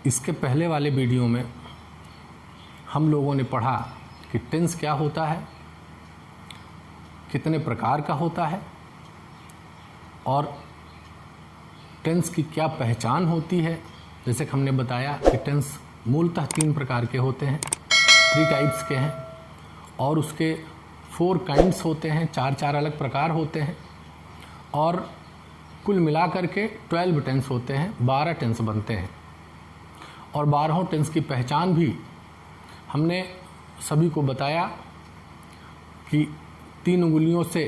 इसके पहले वाले वीडियो में हम लोगों ने पढ़ा कि टेंस क्या होता है, कितने प्रकार का होता है और टेंस की क्या पहचान होती है। जैसे कि हमने बताया कि टेंस मूलतः 3 प्रकार के होते हैं, 3 टाइप्स के हैं और उसके 4 काइंड्स होते हैं, 4 अलग प्रकार होते हैं और कुल मिलाकर के 12 टेंस होते हैं, 12 टेंस बनते हैं। और 12 टेंस की पहचान भी हमने सभी को बताया कि 3 उंगलियों से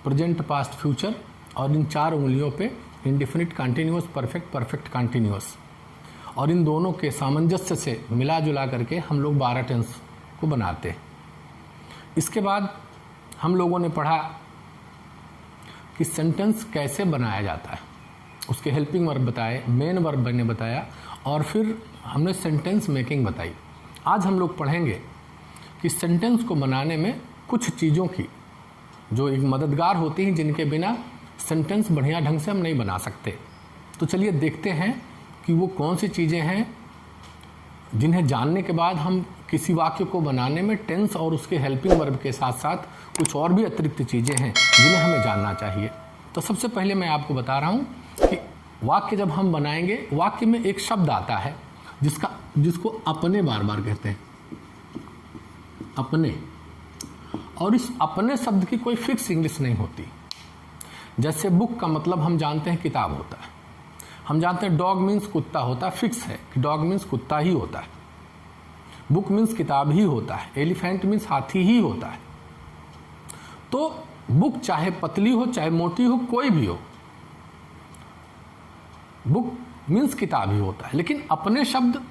प्रेजेंट, पास्ट, फ्यूचर और इन 4 उंगलियों पे indefinite, continuous, perfect, perfect continuous, और इन दोनों के सामंजस्य से मिला जुला करके हम लोग 12 टेंस को बनाते हैं। इसके बाद हम लोगों ने पढ़ा कि सेंटेंस कैसे बनाया जाता है, उसके हेल्पिंग वर्ब बताए, मेन वर्ब ने बताया और फिर हमने सेंटेंस मेकिंग बताई। आज हम लोग पढ़ेंगे कि सेंटेंस को बनाने में कुछ चीज़ों की जो एक मददगार होती हैं, जिनके बिना सेंटेंस बढ़िया ढंग से हम नहीं बना सकते। तो चलिए देखते हैं कि वो कौन सी चीज़ें हैं जिन्हें जानने के बाद हम किसी वाक्य को बनाने में टेंस और उसके हेल्पिंग वर्ब के साथ साथ कुछ और भी अतिरिक्त चीज़ें हैं जिन्हें हमें जानना चाहिए। तो सबसे पहले मैं आपको बता रहा हूँ कि वाक्य जब हम बनाएंगे, वाक्य में एक शब्द आता है जिसको अपने बार बार कहते हैं, अपने। और इस अपने शब्द की कोई फिक्स इंग्लिश नहीं होती। जैसे बुक का मतलब हम जानते हैं किताब होता है, हम जानते हैं डॉग मीन्स कुत्ता होता है, फिक्स है कि डॉग मीन्स कुत्ता ही होता है, बुक मीन्स किताब ही होता है, एलिफेंट मीन्स हाथी ही होता है। तो बुक चाहे पतली हो चाहे मोटी हो, कोई भी हो, बुक मीन्स किताब ही होता है। लेकिन अपने शब्द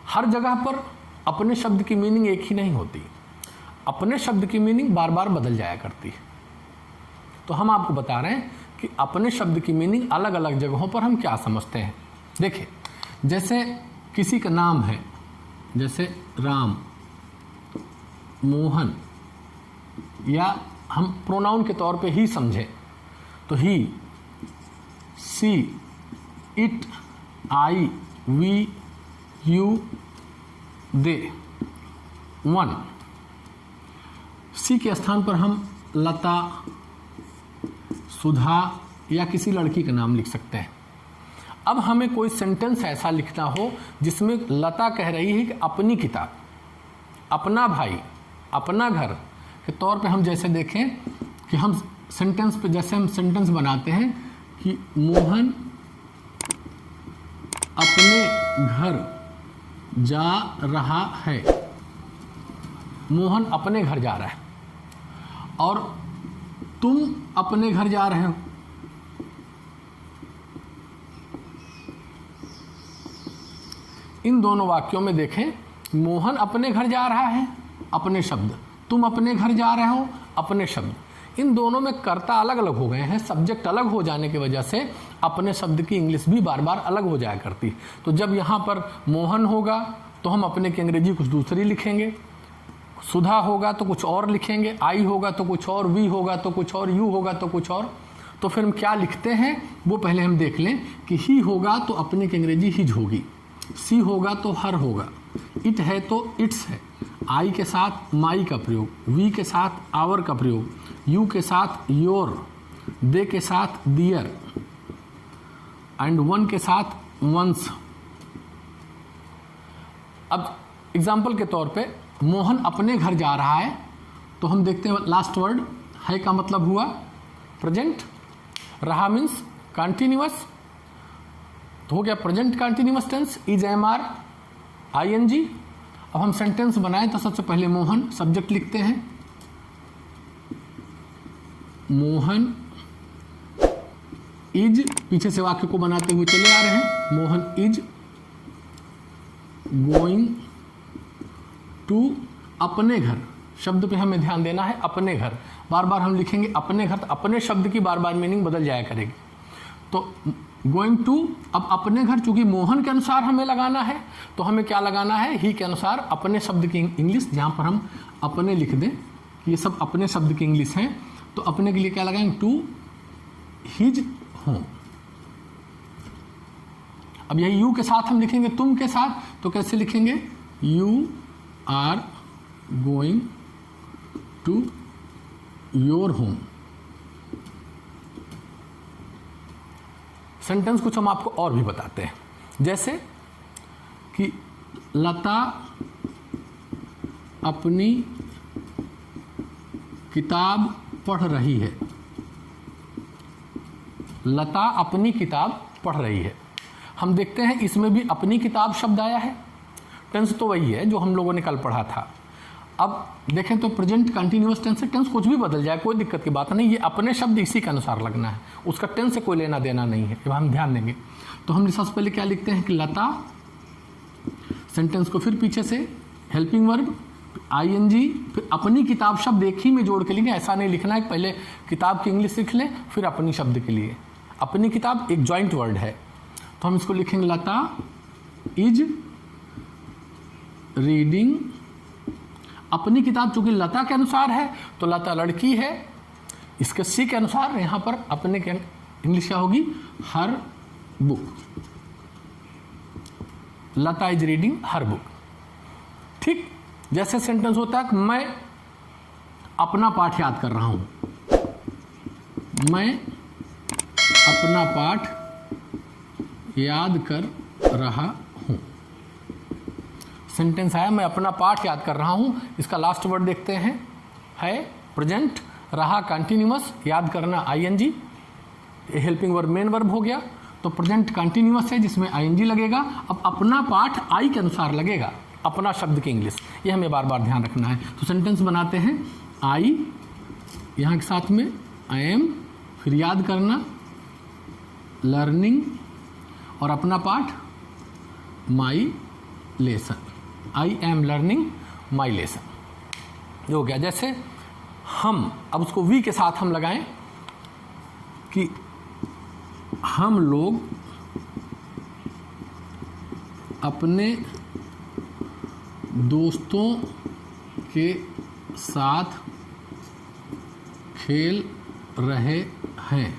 हर जगह पर अपने शब्द की मीनिंग एक ही नहीं होती, अपने शब्द की मीनिंग बार बार बदल जाया करती है। तो हम आपको बता रहे हैं कि अपने शब्द की मीनिंग अलग अलग जगहों पर हम क्या समझते हैं। देखिए, जैसे किसी का नाम है, जैसे राम, मोहन, या हम प्रोनाउन के तौर पे ही समझें तो he, she, it, I, we, you, they, one. She के स्थान पर हम लता, सुधा या किसी लड़की का नाम लिख सकते हैं। अब हमें कोई सेंटेंस ऐसा लिखना हो जिसमें लता कह रही है कि अपनी किताब, अपना भाई, अपना घर के तौर पे हम जैसे देखें कि हम सेंटेंस पे जैसे हम सेंटेंस बनाते हैं कि मोहन अपने घर जा रहा है, मोहन अपने घर जा रहा है, और तुम अपने घर जा रहे हो। इन दोनों वाक्यों में देखें, मोहन अपने घर जा रहा है, अपने शब्द, तुम अपने घर जा रहे हो, अपने शब्द। इन दोनों में कर्ता अलग अलग हो गए हैं, सब्जेक्ट अलग हो जाने की वजह से अपने शब्द की इंग्लिश भी बार बार अलग हो जाया करती। तो जब यहाँ पर मोहन होगा तो हम अपने की अंग्रेजी कुछ दूसरी लिखेंगे, सुधा होगा तो कुछ और लिखेंगे, आई होगा तो कुछ और, वी होगा तो कुछ और, यू होगा तो कुछ और। तो फिर हम क्या लिखते हैं वो पहले हम देख लें कि ही होगा तो अपने की अंग्रेजी हिज होगी, सी होगा तो हर होगा, इट है तो इट्स है, आई के साथ माई का प्रयोग, वी के साथ आवर का प्रयोग, यू के साथ योर, दे के साथ दियर, एंड वन के साथ वंस। अब एग्जाम्पल के तौर पे मोहन अपने घर जा रहा है तो हम देखते हैं लास्ट वर्ड है का मतलब हुआ प्रेजेंट, रहा मीन्स कंटिन्यूअस, तो हो गया present continuous tense, is, am, are, I N G. अब हम सेंटेंस बनाएं तो सबसे पहले मोहन सब्जेक्ट लिखते हैं, मोहन इज, पीछे से वाक्य को बनाते हुए चले आ रहे हैं, मोहन इज गोइंग टू अपने घर, शब्द पे हमें ध्यान देना है, अपने घर। बार बार हम लिखेंगे अपने घर, तो अपने शब्द की बार बार मीनिंग बदल जाया करेगी। तो गोइंग टू, अब अपने घर चूंकि मोहन के अनुसार हमें लगाना है तो हमें क्या लगाना है, ही के अनुसार अपने शब्द की इंग्लिश, जहाँ पर हम अपने लिख दें, ये सब अपने शब्द की इंग्लिश हैं, तो अपने के लिए क्या लगाएंगे, टू हिज होम। अब यही यू के साथ हम लिखेंगे तुम के साथ, तो कैसे लिखेंगे? You are going to your home. Sentence कुछ हम आपको और भी बताते हैं, जैसे कि लता अपनी किताब पढ़ रही है। लता अपनी किताब पढ़ रही है। हम देखते हैं इसमें भी अपनी किताब शब्द आया है। टेंस तो वही है जो हम लोगों ने कल पढ़ा था। अब देखें तो प्रेजेंट कंटिन्यूअस टेंस से टेंस कुछ भी बदल जाए, कोई दिक्कत की बात नहीं। ये अपने शब्द इसी के अनुसार लगना है, उसका टेंस से कोई लेना देना नहीं है। अब हम ध्यान देंगे तो हम सबसे पहले क्या लिखते हैं कि लता, सेंटेंस को फिर पीछे से हेल्पिंग वर्ब आईएनजी, फिर अपनी किताब शब्द एक ही में जोड़ के लिखें। ऐसा नहीं लिखना है कि पहले किताब की इंग्लिश लिख लें फिर अपनी शब्द के लिए। अपनी किताब एक जॉइंट वर्ड है, तो हम इसको लिखेंगे लता इज रीडिंग। अपनी किताब चूंकि लता के अनुसार है तो लता लड़की है, इसके सी के अनुसार यहां पर अपने के इंग्लिश क्या होगी? Her book. Lata is reading her book. ठीक, जैसे सेंटेंस होता है कि मैं अपना पाठ याद कर रहा हूं। मैं अपना पाठ याद कर रहा हूं। सेंटेंस आया मैं अपना पाठ याद कर रहा हूं। इसका लास्ट वर्ड देखते हैं, है प्रेजेंट, रहा कंटिन्यूअस, याद करना ING, helping verb main verb हो गया। तो प्रेजेंट कंटिन्यूअस है जिसमें आईएनजी लगेगा। अब अपना पाठ आई के अनुसार लगेगा, अपना शब्द की इंग्लिश, ये हमें बार बार ध्यान रखना है। तो सेंटेंस बनाते हैं आई यहाँ के साथ में आई एम, फिर याद करना लर्निंग और अपना पाठ माई lesson. I am learning my lesson, जो हो गया। जैसे हम, अब उसको वी के साथ हम लगाएं कि हम लोग अपने दोस्तों के साथ खेल रहे हैं।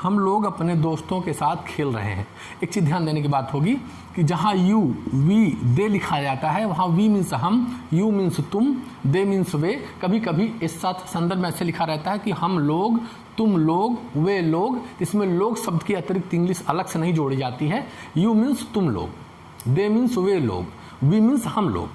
हम लोग अपने दोस्तों के साथ खेल रहे हैं। एक चीज़ ध्यान देने की बात होगी कि जहाँ यू वी दे लिखा जाता है वहाँ वी मीन्स हम, यू मीन्स तुम, दे मीन्स वे। कभी कभी इस साथ संदर्भ में ऐसे लिखा रहता है कि हम लोग, तुम लोग, वे लोग। इसमें लोग शब्द की अतिरिक्त इंग्लिश अलग से नहीं जोड़ी जाती है। यू मीन्स तुम लोग, दे मीन्स वे लोग, वी मीन्स हम लोग।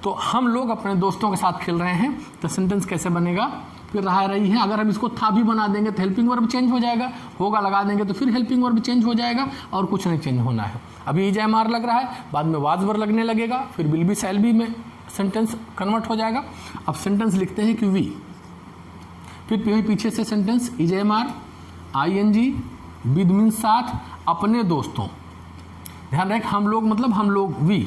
तो हम लोग अपने दोस्तों के साथ खेल रहे हैं, तो सेंटेंस कैसे बनेगा? फिर रहा रही है, अगर हम इसको था भी बना देंगे तो हेल्पिंग वर्ब चेंज हो जाएगा, होगा लगा देंगे तो फिर हेल्पिंग वर्ब चेंज हो जाएगा, और कुछ नहीं चेंज होना है। अभी इज एम आर लग रहा है, बाद में वाज वर्ब लगने लगेगा, फिर विल बी शैल बी में सेंटेंस कन्वर्ट हो जाएगा। अब सेंटेंस लिखते हैं कि वी, फिर पीछे से sentence is am are I N G, with means साथ, अपने दोस्तों। ध्यान रखें हम लोग मतलब हम लोग, वी,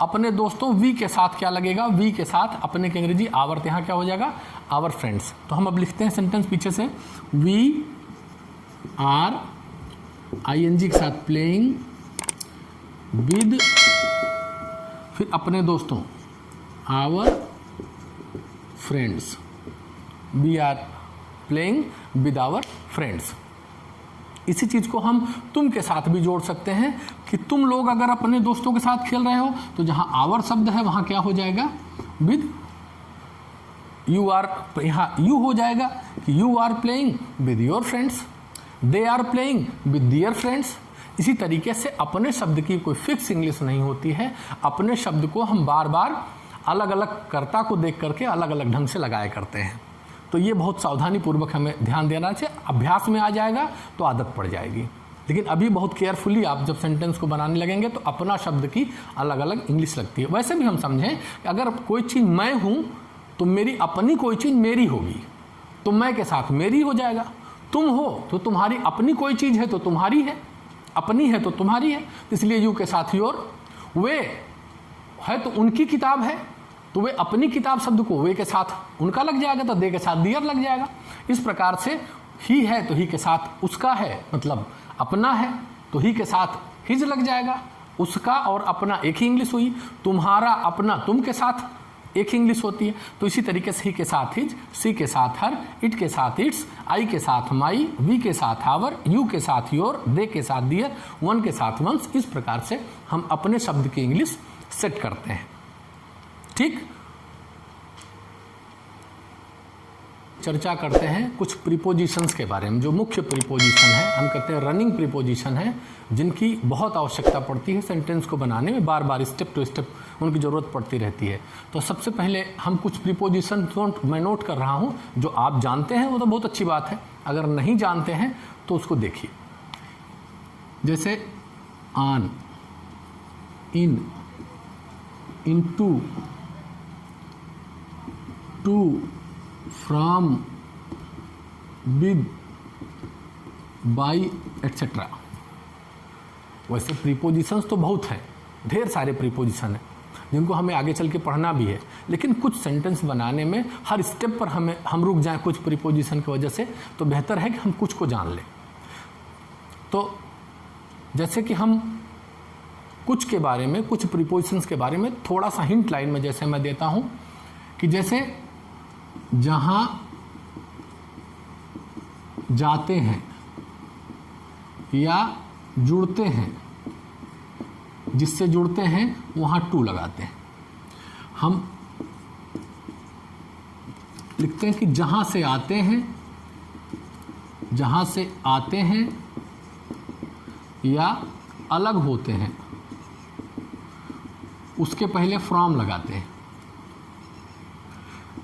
अपने दोस्तों, वी के साथ क्या लगेगा? वी के साथ अपने की अंग्रेजी आवर, यहाँ क्या हो जाएगा? Our friends. तो हम अब लिखते हैं सेंटेंस पीछे से, we are I N G के साथ प्लेइंग विद, फिर अपने दोस्तों our friends, we are playing with our friends. इसी चीज़ को हम तुम के साथ भी जोड़ सकते हैं कि तुम लोग अगर अपने दोस्तों के साथ खेल रहे हो तो जहाँ आवर शब्द है वहाँ क्या हो जाएगा? विद यू आर, यहाँ यू हो जाएगा कि you are playing with your friends, they are playing with their friends. इसी तरीके से अपने शब्द की कोई फिक्स इंग्लिश नहीं होती है। अपने शब्द को हम बार बार अलग अलग कर्ता को देख करके अलग अलग ढंग से लगाया करते हैं। तो ये बहुत सावधानी पूर्वक हमें ध्यान देना चाहिए। अभ्यास में आ जाएगा तो आदत पड़ जाएगी, लेकिन अभी बहुत केयरफुली आप जब सेंटेंस को बनाने लगेंगे तो अपना शब्द की अलग अलग इंग्लिश लगती है। वैसे भी हम समझें कि अगर कोई चीज़ मैं हूँ तो मेरी अपनी कोई चीज़ मेरी होगी, तो मैं के साथ मेरी हो जाएगा। तुम हो तो तुम्हारी अपनी कोई चीज़ है तो तुम्हारी है, अपनी है तो तुम्हारी है, इसलिए यू के साथ योर। वे है तो उनकी किताब है तो वे अपनी किताब शब्द को वे के साथ उनका लग जाएगा, तो दे के साथ दियर लग जाएगा। इस प्रकार से ही है तो ही के साथ उसका है, मतलब अपना है तो ही के साथ हिज लग जाएगा। उसका और अपना एक ही इंग्लिश हुई। तुम्हारा अपना तुम के साथ एक ही इंग्लिश होती है। तो इसी तरीके से ही के साथ हिज, सी के साथ हर, इट के साथ इट्स, आई के साथ माई, वी के साथ आवर, यू के साथ योर, दे के साथ दियर, वन के साथ वंस। इस प्रकार से हम अपने शब्द की इंग्लिश सेट करते हैं। ठीक, चर्चा करते हैं कुछ प्रीपोजिशंस के बारे में। जो मुख्य प्रीपोजिशन है, हम कहते हैं रनिंग प्रीपोजिशन है, जिनकी बहुत आवश्यकता पड़ती है सेंटेंस को बनाने में, बार बार स्टेप टू स्टेप उनकी ज़रूरत पड़ती रहती है। तो सबसे पहले हम कुछ प्रीपोजिशन मैं नोट कर रहा हूँ, जो आप जानते हैं वो तो बहुत अच्छी बात है, अगर नहीं जानते हैं तो उसको देखिए। जैसे on, in, into, to, from, with, by, etcetera. वैसे प्रीपोजिशंस तो बहुत हैं, ढेर सारे प्रीपोजिशन हैं जिनको हमें आगे चल के पढ़ना भी है, लेकिन कुछ सेंटेंस बनाने में हर स्टेप पर हम रुक जाएं कुछ प्रीपोजिशन की वजह से, तो बेहतर है कि हम कुछ को जान लें। तो जैसे कि हम कुछ के बारे में, कुछ प्रीपोजिशंस के बारे में थोड़ा सा हिंट लाइन में जैसे मैं देता हूं कि जैसे जहां जाते हैं या जुड़ते हैं, जिससे जुड़ते हैं वहां टू लगाते हैं। हम लिखते हैं कि जहां से आते हैं, जहां से आते हैं या अलग होते हैं, उसके पहले फ्रॉम लगाते हैं।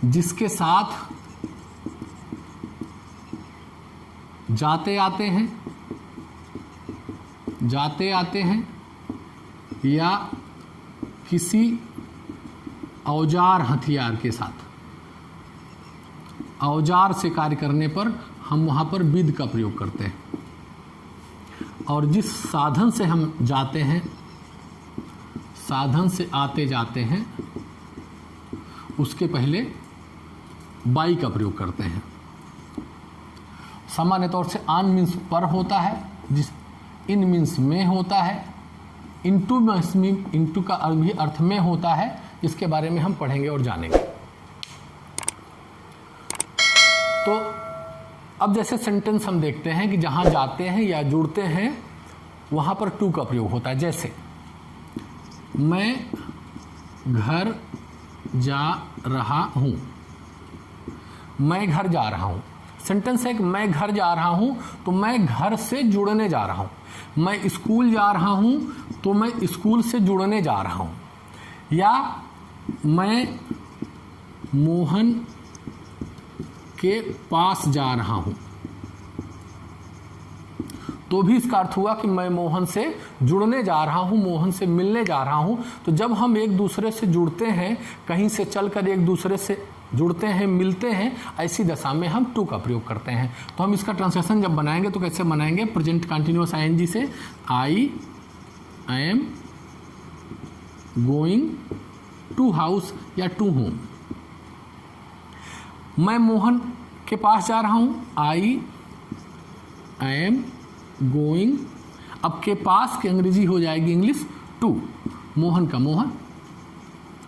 जिसके साथ जाते आते हैं, जाते आते हैं या किसी औजार हथियार के साथ, औजार से कार्य करने पर हम वहाँ पर विद का प्रयोग करते हैं। और जिस साधन से हम जाते हैं, साधन से आते जाते हैं, उसके पहले बाई का प्रयोग करते हैं। सामान्य तौर से ऑन मीन्स पर होता है, जिस इन मीन्स में होता है, इनटू मीन्स इनटू का भी अर्थ में होता है, जिसके बारे में हम पढ़ेंगे और जानेंगे। तो अब जैसे सेंटेंस हम देखते हैं कि जहां जाते हैं या जुड़ते हैं वहां पर टू का प्रयोग होता है। जैसे मैं घर जा रहा हूं, मैं घर जा रहा हूं। सेंटेंस है कि मैं घर जा रहा हूं, तो मैं घर से जुड़ने जा रहा हूं। मैं स्कूल जा रहा हूं, तो मैं स्कूल से जुड़ने जा रहा हूं। या मैं मोहन के पास जा रहा हूं, तो भी इसका अर्थ हुआ कि मैं मोहन से जुड़ने जा रहा हूं, मोहन से मिलने जा रहा हूं। तो जब हम एक दूसरे से जुड़ते हैं, कहीं से चलकर एक दूसरे से जुड़ते हैं, मिलते हैं, ऐसी दशा में हम टू का प्रयोग करते हैं। तो हम इसका ट्रांसलेशन जब बनाएंगे तो कैसे बनाएंगे? प्रेजेंट कंटिन्यूअस आईएनजी से I am going to house या टू होम। मैं मोहन के पास जा रहा हूं, आई एम गोइंग, अब के पास की अंग्रेजी हो जाएगी इंग्लिश टू, मोहन का Mohan,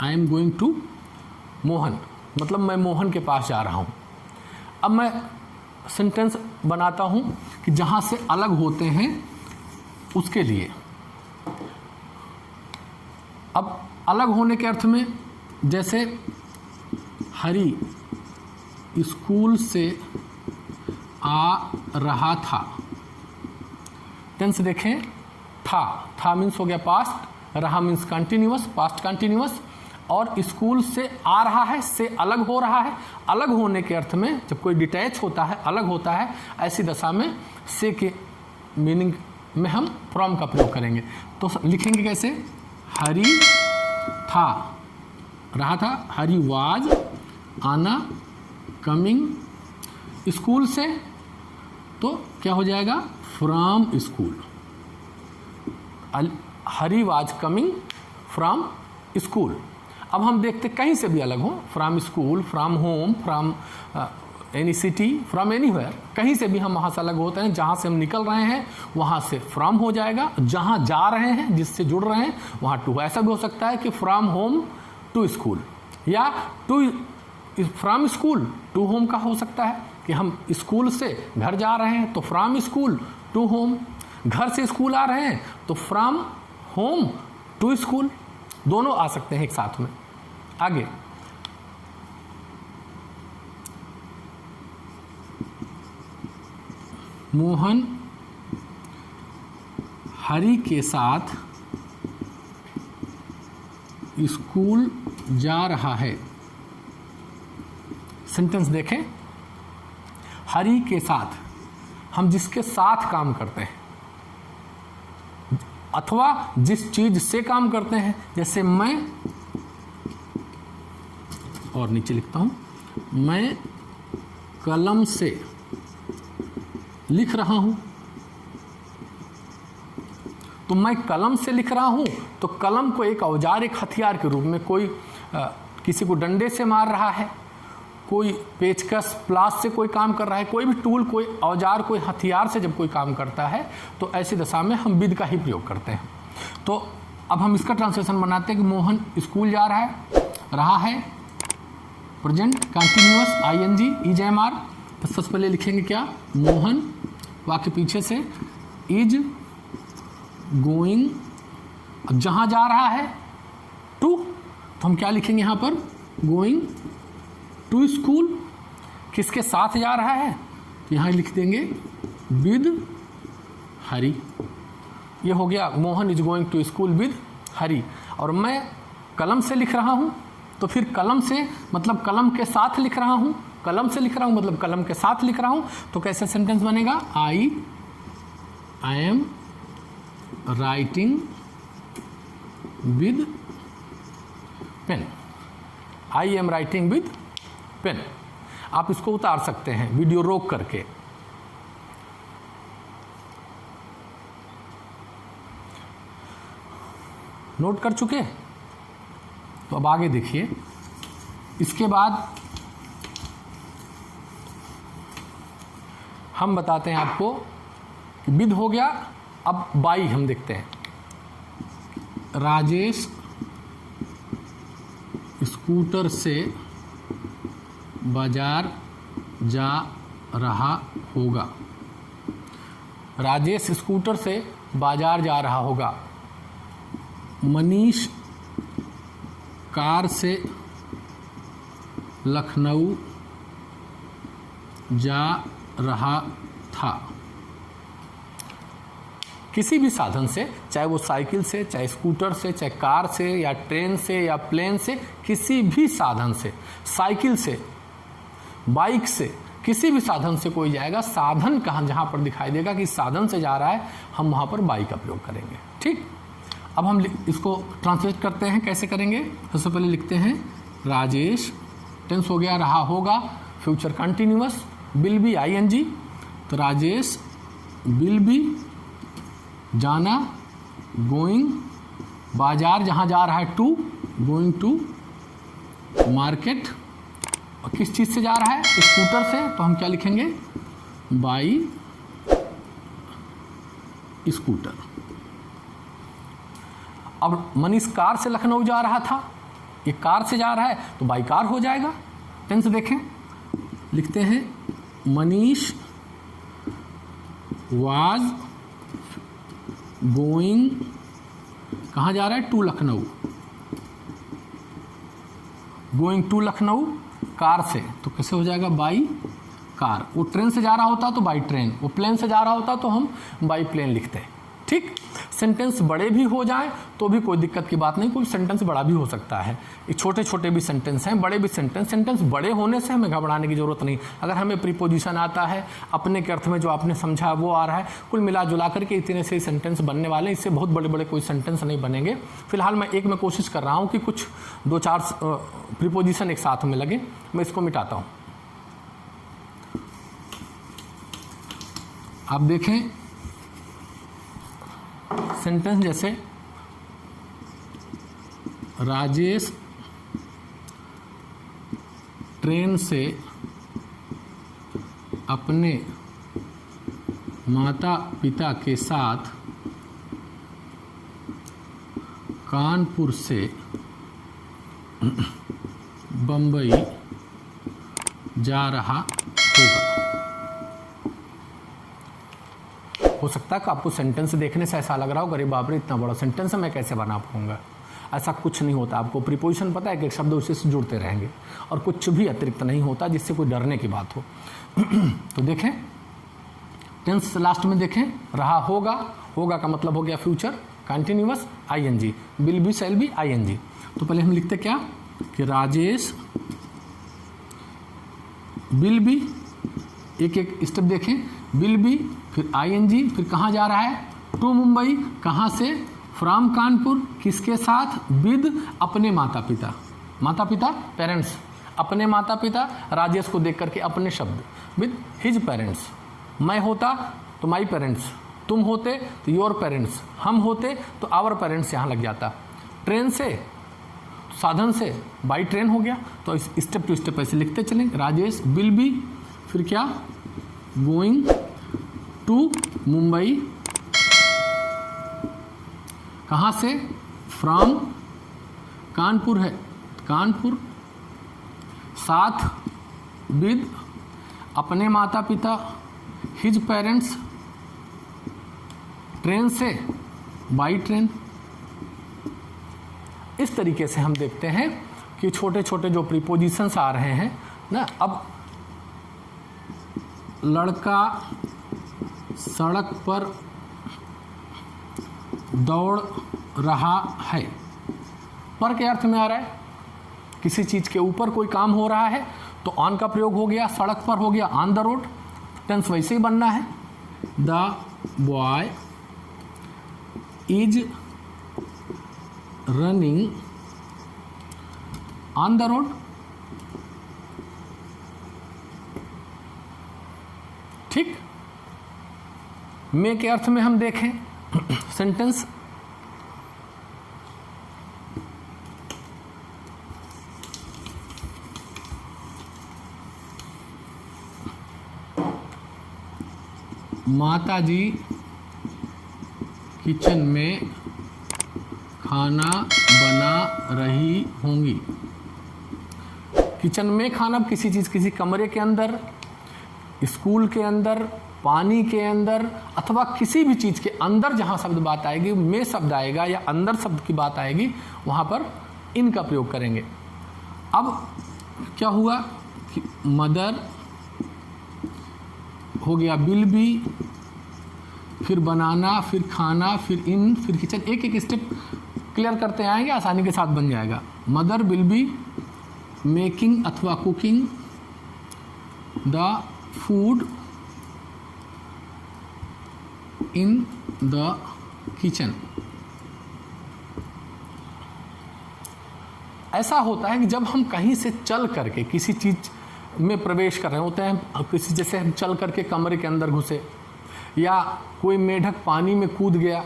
I am going to Mohan, मतलब मैं मोहन के पास जा रहा हूं। अब मैं सेंटेंस बनाता हूं कि जहां से अलग होते हैं उसके लिए। अब अलग होने के अर्थ में, जैसे हरी स्कूल से आ रहा था, टेंस देखें, था मीन्स हो गया पास्ट, रहा मीन्स कंटिन्यूअस, पास्ट कंटिन्यूअस, और स्कूल से आ रहा है, से अलग हो रहा है। अलग होने के अर्थ में जब कोई डिटैच होता है, अलग होता है, ऐसी दशा में से के मीनिंग में हम फ्रॉम का प्रयोग करेंगे। तो लिखेंगे कैसे? हरी था, रहा था, हरी वाज आना कमिंग स्कूल से, तो क्या हो जाएगा? From school. Hari was coming from school. अब हम देखते कहीं से भी अलग हो, from school, from home, from any city, from anywhere, कहीं से भी हम वहाँ से अलग होते हैं। जहाँ से हम निकल रहे हैं वहाँ से फ्रॉम हो जाएगा, जहाँ जा रहे हैं, जिससे जुड़ रहे हैं, वहाँ टू। ऐसा भी हो सकता है कि फ्रॉम होम टू स्कूल, या to from school to home का हो सकता है कि हम स्कूल से घर जा रहे हैं तो फ्रॉम स्कूल टू होम, घर से स्कूल आ रहे हैं तो फ्रॉम होम टू स्कूल, दोनों आ सकते हैं एक साथ में। आगे मोहन हरि के साथ स्कूल जा रहा है। सेंटेंस देखें, हरि के साथ, हम जिसके साथ काम करते हैं अथवा जिस चीज से काम करते हैं, जैसे मैं, और नीचे लिखता हूं, मैं कलम से लिख रहा हूं, तो मैं कलम से लिख रहा हूं तो कलम को एक औजार, एक हथियार के रूप में, कोई किसी को डंडे से मार रहा है, कोई पेचकस प्लास से कोई काम कर रहा है, कोई भी टूल, कोई औजार, कोई हथियार से जब कोई काम करता है तो ऐसी दशा में हम विद का ही प्रयोग करते हैं। तो अब हम इसका ट्रांसलेशन बनाते हैं कि मोहन स्कूल जा रहा है, प्रेजेंट कंटिन्यूअस आईएनजी ईजेएमआर। तो सबसे पहले लिखेंगे क्या, मोहन, वाक्य पीछे से इज गोइंग, अब जहां जा रहा है टू, तो हम क्या लिखेंगे यहां पर, गोइंग टू स्कूल। किसके साथ जा रहा है, तो यहां लिख देंगे विद हरि। ये हो गया Mohan is going to school with Hari. और मैं कलम से लिख रहा हूं, तो फिर कलम से मतलब कलम के साथ लिख रहा हूं, कलम से लिख रहा हूं मतलब कलम के साथ लिख रहा हूं, तो कैसे सेंटेंस बनेगा, I am writing with pen, I am writing with pen. आप इसको उतार सकते हैं वीडियो रोक करके। नोट कर चुके, तो अब आगे देखिए। इसके बाद हम बताते हैं आपको कि विद हो गया। अब बाई हम देखते हैं, राजेश स्कूटर से बाजार जा रहा होगा, राजेश स्कूटर से बाजार जा रहा होगा। मनीष कार से लखनऊ जा रहा था। किसी भी साधन से, चाहे वो साइकिल से, चाहे स्कूटर से, चाहे कार से या ट्रेन से या प्लेन से, किसी भी साधन से, साइकिल से, बाइक से, किसी भी साधन से कोई जाएगा, साधन कहाँ जहाँ पर दिखाई देगा कि साधन से जा रहा है, हम वहाँ पर बाइक का प्रयोग करेंगे। ठीक, अब हम इसको ट्रांसलेट करते हैं, कैसे करेंगे। सबसे पहले लिखते हैं राजेश, टेंस हो गया रहा होगा, future continuous, will be ING, तो राजेश विल बी जाना, गोइंग बाजार जहाँ जा रहा है टू, गोइंग टू मार्केट, और किस चीज़ से जा रहा है, स्कूटर से, तो हम क्या लिखेंगे, बाई स्कूटर। अब मनीष कार से लखनऊ जा रहा था, ये कार से जा रहा है तो बाई कार हो जाएगा। टेंस देखें, लिखते हैं मनीष वाज गोइंग, कहाँ जा रहा है, to Lucknow, going to Lucknow car से, तो कैसे हो जाएगा, बाई कार। वो ट्रेन से जा रहा होता तो बाई ट्रेन, वो प्लेन से जा रहा होता तो हम बाई प्लेन लिखते हैं। ठीक, सेंटेंस बड़े भी हो जाए तो भी कोई दिक्कत की बात नहीं, कोई सेंटेंस बड़ा भी हो सकता है। ये छोटे छोटे भी सेंटेंस हैं, बड़े भी सेंटेंस बड़े होने से हमें घबराने की जरूरत नहीं। अगर हमें प्रीपोजिशन आता है, अपने के अर्थ में जो आपने समझा वो आ रहा है, कुल मिला जुला करके इतने से सेंटेंस बनने वाले हैं, इससे बहुत बड़े बड़े कोई सेंटेंस नहीं बनेंगे। फिलहाल मैं एक में कोशिश कर रहा हूँ कि कुछ 2-4 प्रीपोजिशन एक साथ में लगे, मैं इसको मिटाता हूँ। आप देखें सेंटेंस जैसे राजेश ट्रेन से अपने माता पिता के साथ कानपुर से बम्बई जा रहा होगा। हो सकता है कि आपको सेंटेंस देखने से ऐसा लग रहा हो, अरे बाप रे इतना बड़ा सेंटेंस है, मैं कैसे बना पाऊंगा। ऐसा कुछ नहीं होता। आपको प्रीपोजिशन पता है कि एक शब्द उसी से जुड़ते रहेंगे और कुछ भी अतिरिक्त नहीं होता जिससे कोई डरने की बात हो। तो देखें टेंस लास्ट में देखें, रहा होगा, होगा का मतलब हो गया future continuous I N G, will be shall be ING. तो पहले हम लिखते क्या कि राजेश विल बी, एक एक स्टेप देखें, विल बी फिर आईएनजी, फिर कहाँ जा रहा है, टू मुंबई, कहाँ से, फ्रॉम कानपुर, किसके साथ, विद अपने माता पिता, माता पिता पेरेंट्स, अपने माता पिता, राजेश को देख करके अपने शब्द, विद हिज पेरेंट्स, मैं होता तो माई पेरेंट्स, तुम होते तो योर पेरेंट्स, हम होते तो आवर पेरेंट्स यहाँ लग जाता, ट्रेन से साधन से बाई ट्रेन हो गया। तो स्टेप टू स्टेप ऐसे लिखते चलें, राजेश विल बी, फिर क्या, गोइंग टू मुंबई, कहाँ से, फ्रॉम कानपुर है, कानपुर, साथ विद अपने माता पिता, हिज पेरेंट्स, ट्रेन से बाई ट्रेन। इस तरीके से हम देखते हैं कि छोटे छोटे जो प्रीपोजिशंस आ रहे हैं ना। अब लड़का सड़क पर दौड़ रहा है, पर के अर्थ में आ रहा है, किसी चीज़ के ऊपर कोई काम हो रहा है तो ऑन का प्रयोग हो गया, सड़क पर हो गया ऑन द रोड, टेंस वैसे ही बनना है, the boy is running on the road. ठीक, मे के अर्थ में हम देखें सेंटेंस, माताजी किचन में खाना बना रही होंगी। किचन में खाना, किसी चीज़, किसी कमरे के अंदर, स्कूल के अंदर, पानी के अंदर, अथवा किसी भी चीज़ के अंदर जहाँ शब्द बात आएगी, में शब्द आएगा या अंदर शब्द की बात आएगी, वहाँ पर इन का प्रयोग करेंगे। अब क्या हुआ कि मदर हो गया विल बी, फिर बनाना, फिर खाना, फिर इन, फिर किचन, एक एक स्टेप क्लियर करते आएंगे, आसानी के साथ बन जाएगा। मदर विल बी मेकिंग अथवा cooking the food in the kitchen. ऐसा होता है कि जब हम कहीं से चल करके किसी चीज़ में प्रवेश कर रहे होते हैं, किसी, जैसे हम चल करके कमरे के अंदर घुसे, या कोई मेढक पानी में कूद गया,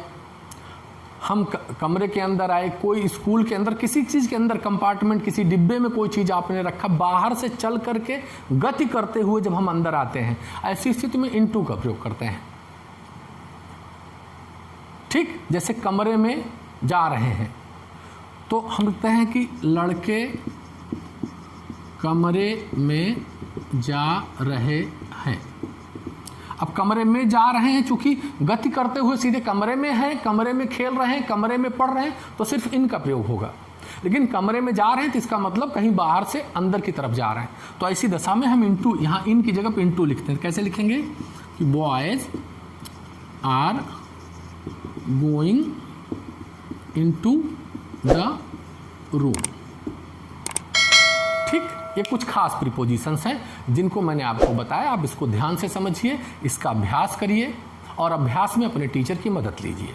हम कमरे के अंदर आए, कोई स्कूल के अंदर, किसी चीज़ के अंदर, कंपार्टमेंट, किसी डिब्बे में कोई चीज़ आपने रखा, बाहर से चल करके गति करते हुए जब हम अंदर आते हैं, ऐसी स्थिति में इनटू का प्रयोग करते हैं। ठीक, जैसे कमरे में जा रहे हैं तो हम कहते हैं कि लड़के कमरे में जा रहे हैं। अब कमरे में जा रहे हैं, चूंकि गति करते हुए सीधे कमरे में हैं, कमरे में खेल रहे हैं, कमरे में पढ़ रहे हैं, तो सिर्फ इन का प्रयोग होगा। लेकिन कमरे में जा रहे हैं तो इसका मतलब कहीं बाहर से अंदर की तरफ जा रहे हैं, तो ऐसी दशा में हम इनटू, यहाँ इन की जगह पे इनटू लिखते हैं। कैसे लिखेंगे कि boys are going into the room. ठीक, ये कुछ खास प्रीपोजिशंस हैं जिनको मैंने आपको बताया। आप इसको ध्यान से समझिए, इसका अभ्यास करिए और अभ्यास में अपने टीचर की मदद लीजिए।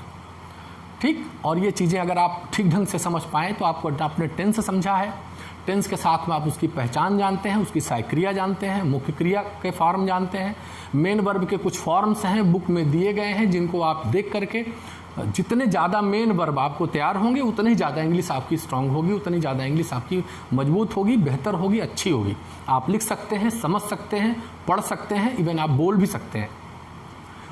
ठीक, और ये चीज़ें अगर आप ठीक ढंग से समझ पाएँ तो आपको आपने टेंस समझा है, टेंस के साथ में आप उसकी पहचान जानते हैं, उसकी सहायक क्रिया जानते हैं, मुख्य क्रिया के फॉर्म जानते हैं, मेन वर्ब के कुछ फॉर्म्स हैं बुक में दिए गए हैं जिनको आप देख करके, जितने ज़्यादा मेन वर्ब आपको तैयार होंगे उतनी ही ज़्यादा इंग्लिश आपकी स्ट्रांग होगी, उतनी ज़्यादा इंग्लिश आपकी मजबूत होगी, बेहतर होगी, अच्छी होगी। आप लिख सकते हैं, समझ सकते हैं, पढ़ सकते हैं, इवन आप बोल भी सकते हैं।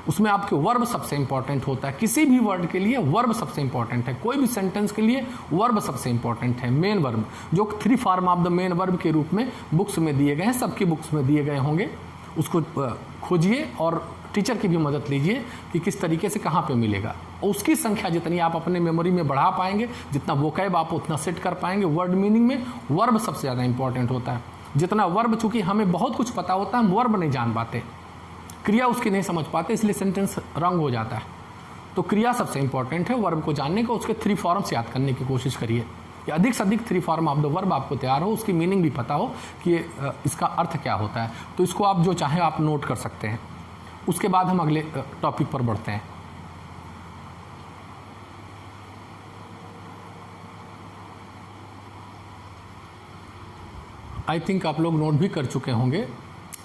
उसमें आपके वर्ब सबसे इंपॉर्टेंट होता है। किसी भी वर्ड के लिए वर्ब सबसे इंपॉर्टेंट है, कोई भी सेंटेंस के लिए वर्ब सबसे इंपॉर्टेंट है। मेन वर्ब जो 3 form of the main verb के रूप में बुक्स में दिए गए हैं, सबकी बुक्स में दिए गए होंगे, उसको खोजिए और टीचर की भी मदद लीजिए कि किस तरीके से कहाँ पे मिलेगा। और उसकी संख्या जितनी आप अपने मेमोरी में बढ़ा पाएंगे, जितना वोकैब आप उतना सेट कर पाएंगे। वर्ड मीनिंग में वर्ब सबसे ज़्यादा इंपॉर्टेंट होता है। जितना वर्ब, चूँकि हमें बहुत कुछ पता होता है, हम वर्ब नहीं जान पाते, क्रिया उसकी नहीं समझ पाते, इसलिए सेंटेंस रॉन्ग हो जाता है। तो क्रिया सबसे इंपॉर्टेंट है, वर्ब को जानने को, उसके 3 फॉर्म्स याद करने की कोशिश करिए कि अधिक से अधिक 3 फॉर्म ऑफ द वर्ब आपको तैयार हो, उसकी मीनिंग भी पता हो कि इसका अर्थ क्या होता है। तो इसको आप जो चाहें आप नोट कर सकते हैं। उसके बाद हम अगले टॉपिक पर बढ़ते हैं। आई थिंक आप लोग नोट भी कर चुके होंगे।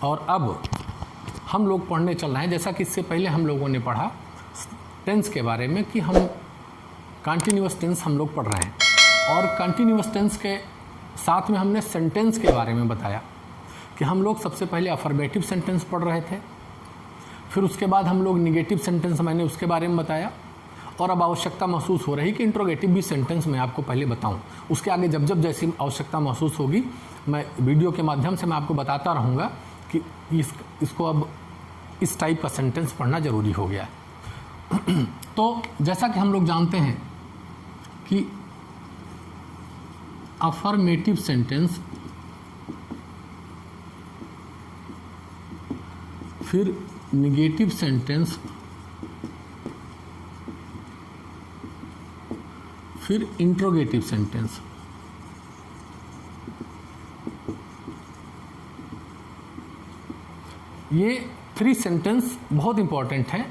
और अब हम लोग पढ़ने चल रहे हैं, जैसा कि इससे पहले हम लोगों ने पढ़ा टेंस के बारे में कि हम कंटिन्यूअस टेंस हम लोग पढ़ रहे हैं। और कंटिन्यूअस टेंस के साथ में हमने सेंटेंस के बारे में बताया कि हम लोग सबसे पहले अफर्मेटिव सेंटेंस पढ़ रहे थे, फिर उसके बाद हम लोग निगेटिव सेंटेंस, मैंने उसके बारे में बताया। और अब आवश्यकता महसूस हो रही कि इंट्रोगेटिव भी सेंटेंस मैं आपको पहले बताऊं। उसके आगे जब जब जैसी आवश्यकता महसूस होगी मैं वीडियो के माध्यम से मैं आपको बताता रहूँगा कि इसको अब इस टाइप का सेंटेंस पढ़ना ज़रूरी हो गया है। तो जैसा कि हम लोग जानते हैं कि अफर्मेटिव सेंटेंस, फिर निगेटिव सेंटेंस, फिर इंट्रोगेटिव सेंटेंस, ये 3 सेंटेंस बहुत इंपॉर्टेंट हैं,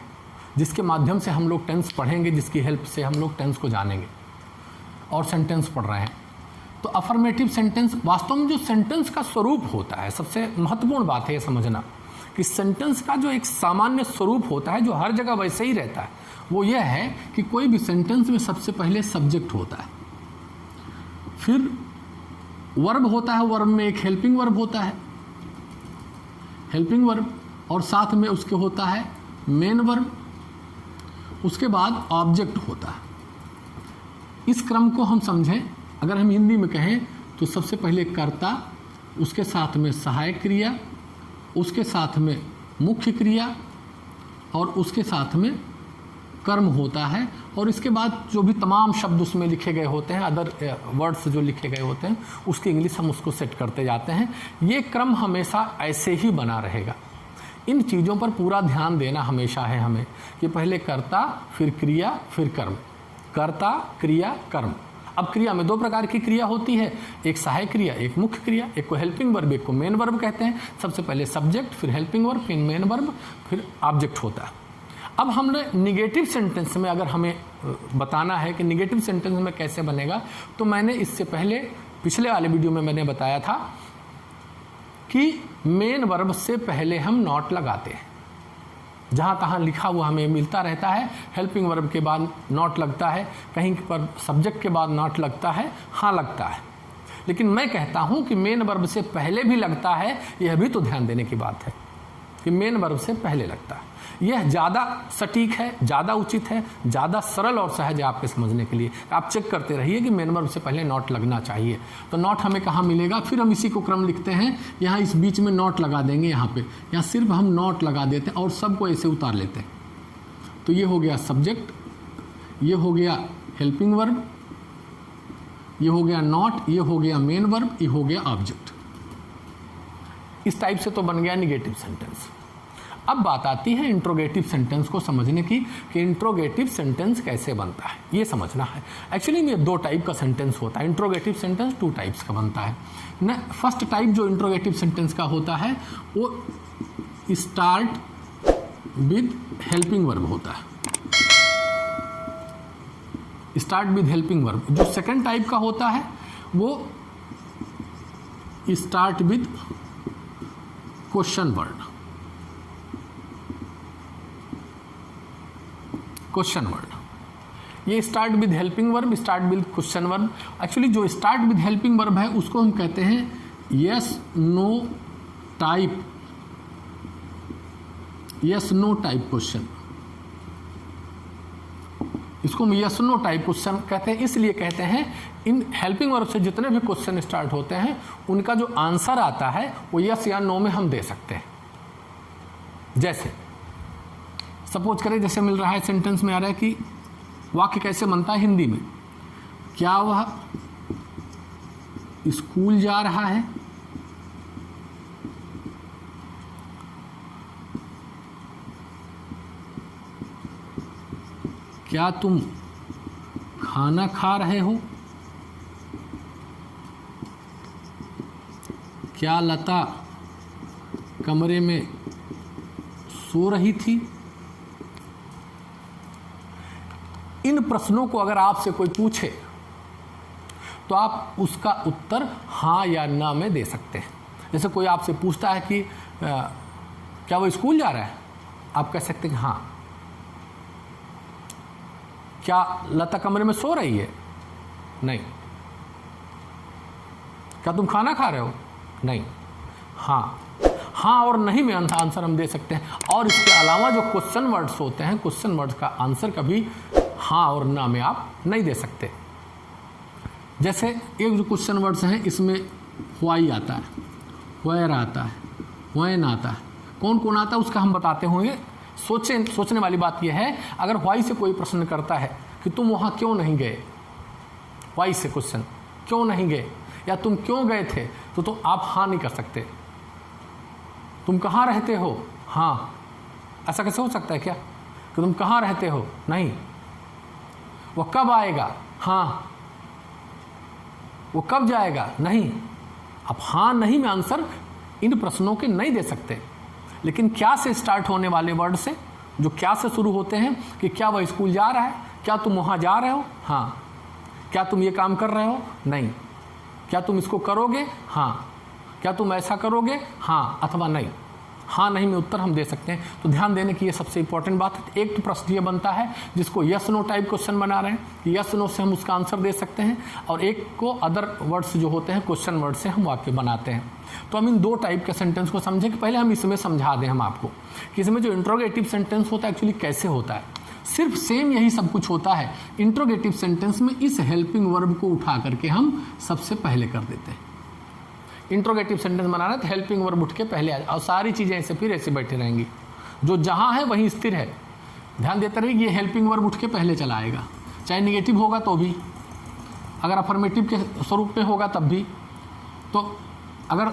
जिसके माध्यम से हम लोग टेंस पढ़ेंगे, जिसकी हेल्प से हम लोग टेंस को जानेंगे और सेंटेंस पढ़ रहे हैं। तो अफर्मेटिव सेंटेंस वास्तव में जो सेंटेंस का स्वरूप होता है, सबसे महत्वपूर्ण बात है ये समझना कि सेंटेंस का जो एक सामान्य स्वरूप होता है, जो हर जगह वैसे ही रहता है, वो यह है कि कोई भी सेंटेंस में सबसे पहले सब्जेक्ट होता है, फिर वर्ब होता है, वर्ब में एक हेल्पिंग वर्ब होता है, हेल्पिंग वर्ब, और साथ में उसके होता है मेन वर्ब, उसके बाद ऑब्जेक्ट होता है। इस क्रम को हम समझें, अगर हम हिंदी में कहें तो सबसे पहले कर्ता, उसके साथ में सहायक क्रिया, उसके साथ में मुख्य क्रिया और उसके साथ में कर्म होता है। और इसके बाद जो भी तमाम शब्द उसमें लिखे गए होते हैं, अदर वर्ड्स जो लिखे गए होते हैं, उसकी इंग्लिश हम उसको सेट करते जाते हैं। ये क्रम हमेशा ऐसे ही बना रहेगा। इन चीज़ों पर पूरा ध्यान देना हमेशा है हमें कि पहले कर्ता, फिर क्रिया, फिर कर्म। कर्ता, क्रिया, कर्म। अब क्रिया में 2 प्रकार की क्रिया होती है, एक सहायक क्रिया, एक मुख्य क्रिया। एक को हेल्पिंग वर्ब, एक को मेन वर्ब कहते हैं। सबसे पहले सब्जेक्ट, फिर हेल्पिंग वर्ब, फिर मेन वर्ब, फिर ऑब्जेक्ट होता है। अब हमने निगेटिव सेंटेंस में अगर हमें बताना है कि निगेटिव सेंटेंस में कैसे बनेगा, तो मैंने इससे पहले पिछले वाले वीडियो में मैंने बताया था कि मेन वर्ब से पहले हम नॉट लगाते हैं। जहाँ तहाँ लिखा हुआ हमें मिलता रहता है, हेल्पिंग वर्ब के बाद नॉट लगता है, कहीं पर सब्जेक्ट के बाद नॉट लगता है, हाँ लगता है। लेकिन मैं कहता हूँ कि मेन वर्ब से पहले भी लगता है, यह भी तो ध्यान देने की बात है कि मेन वर्ब से पहले लगता है। यह ज़्यादा सटीक है, ज़्यादा उचित है, ज़्यादा सरल और सहज है आपके समझने के लिए। आप चेक करते रहिए कि मेन वर्ब से पहले नॉट लगना चाहिए। तो नॉट हमें कहाँ मिलेगा, फिर हम इसी को क्रम लिखते हैं। यहाँ इस बीच में नॉट लगा देंगे, यहाँ पे यहाँ सिर्फ हम नॉट लगा देते हैं और सबको ऐसे उतार लेते हैं। तो ये हो गया सब्जेक्ट, ये हो गया हेल्पिंग वर्ब, ये हो गया नॉट, ये हो गया मेन वर्ब, ये हो गया ऑब्जेक्ट। इस टाइप से तो बन गया निगेटिव सेंटेंस। अब बात आती है इंट्रोगेटिव सेंटेंस को समझने की कि इंट्रोगेटिव सेंटेंस कैसे बनता है, ये समझना है। एक्चुअली में 2 टाइप का सेंटेंस होता है। इंट्रोगेटिव सेंटेंस 2 टाइप्स का बनता है ना। फर्स्ट टाइप जो इंट्रोगेटिव सेंटेंस का होता है वो स्टार्ट विद हेल्पिंग वर्ब होता है, स्टार्ट विद हेल्पिंग वर्ब। जो सेकंड टाइप का होता है वो start with question word, question word. ये start with helping verb, start with question verb. Actually जो स्टार्ट विद हेल्पिंग वर्ब है उसको हम कहते हैं yes no type, yes no type question. इसको हम यस नो टाइप क्वेश्चन कहते हैं। इसलिए कहते हैं इन हेल्पिंग वर्ब से जितने भी क्वेश्चन स्टार्ट होते हैं उनका जो आंसर आता है वो यस या नो में हम दे सकते हैं। जैसे सपोज करें, जैसे मिल रहा है सेंटेंस में आ रहा है कि वाक्य कैसे बनता है हिंदी में, क्या वह स्कूल जा रहा है? क्या तुम खाना खा रहे हो? क्या लता कमरे में सो रही थी? इन प्रश्नों को अगर आपसे कोई पूछे तो आप उसका उत्तर हाँ या ना में दे सकते हैं। जैसे कोई आपसे पूछता है कि क्या वो स्कूल जा रहा है, आप कह सकते हैं हाँ। क्या लता कमरे में सो रही है? नहीं। क्या तुम खाना खा रहे हो? नहीं। हाँ, हाँ और नहीं में आंसर हम दे सकते हैं। और इसके अलावा जो क्वेश्चन वर्ड्स होते हैं, क्वेश्चन वर्ड्स का आंसर कभी हाँ और ना में आप नहीं दे सकते। जैसे एक जो क्वेश्चन वर्ड्स हैं इसमें व्हाई आता है, वेयर आता है, व्हेन आता है, कौन कौन आता है उसका हम बताते होंगे। सोचने वाली बात यह है, अगर व्हाई से कोई प्रश्न करता है कि तुम वहाँ क्यों नहीं गए, व्हाई से क्वेश्चन क्यों नहीं गए या तुम क्यों गए थे, तो आप हाँ नहीं कर सकते। तुम कहाँ रहते हो? हाँ। ऐसा कैसे हो सकता है क्या कि तुम कहाँ रहते हो? नहीं। वो कब आएगा? हाँ। वो कब जाएगा? नहीं। अब हाँ नहीं में आंसर इन प्रश्नों के नहीं दे सकते। लेकिन क्या से स्टार्ट होने वाले वर्ड से, जो क्या से शुरू होते हैं कि क्या वह स्कूल जा रहा है, क्या तुम वहाँ जा रहे हो? हाँ। क्या तुम ये काम कर रहे हो? नहीं। क्या तुम इसको करोगे? हाँ। क्या तुम ऐसा करोगे? हाँ अथवा नहीं। हाँ नहीं में उत्तर हम दे सकते हैं। तो ध्यान देने की ये सबसे इंपॉर्टेंट बात है। एक तो प्रश्न ये बनता है जिसको यस नो टाइप क्वेश्चन बना रहे हैं कि यस नो से हम उसका आंसर दे सकते हैं, और एक को अदर वर्ड्स जो होते हैं क्वेश्चन वर्ड से हम वाक्य बनाते हैं। तो हम इन दो टाइप के सेंटेंस को समझें कि पहले हम इसमें समझा दें हम आपको कि इसमें जो इंट्रोगेटिव सेंटेंस होता है एक्चुअली कैसे होता है। सिर्फ सेम यही सब कुछ होता है। इंट्रोगेटिव सेंटेंस में इस हेल्पिंग वर्ब को उठा करके हम सबसे पहले कर देते हैं। इंट्रोगेटिव सेंटेंस बनाना है तो हेल्पिंग वर्ब उठ के पहले आ जाए और सारी चीज़ें ऐसे फिर ऐसे बैठे रहेंगी, जो जहाँ है वहीं स्थिर है। ध्यान देते रहिए, ये हेल्पिंग वर्ब उठ के पहले चला आएगा, चाहे निगेटिव होगा तो भी, अगर अफर्मेटिव के स्वरूप में होगा तब भी। तो अगर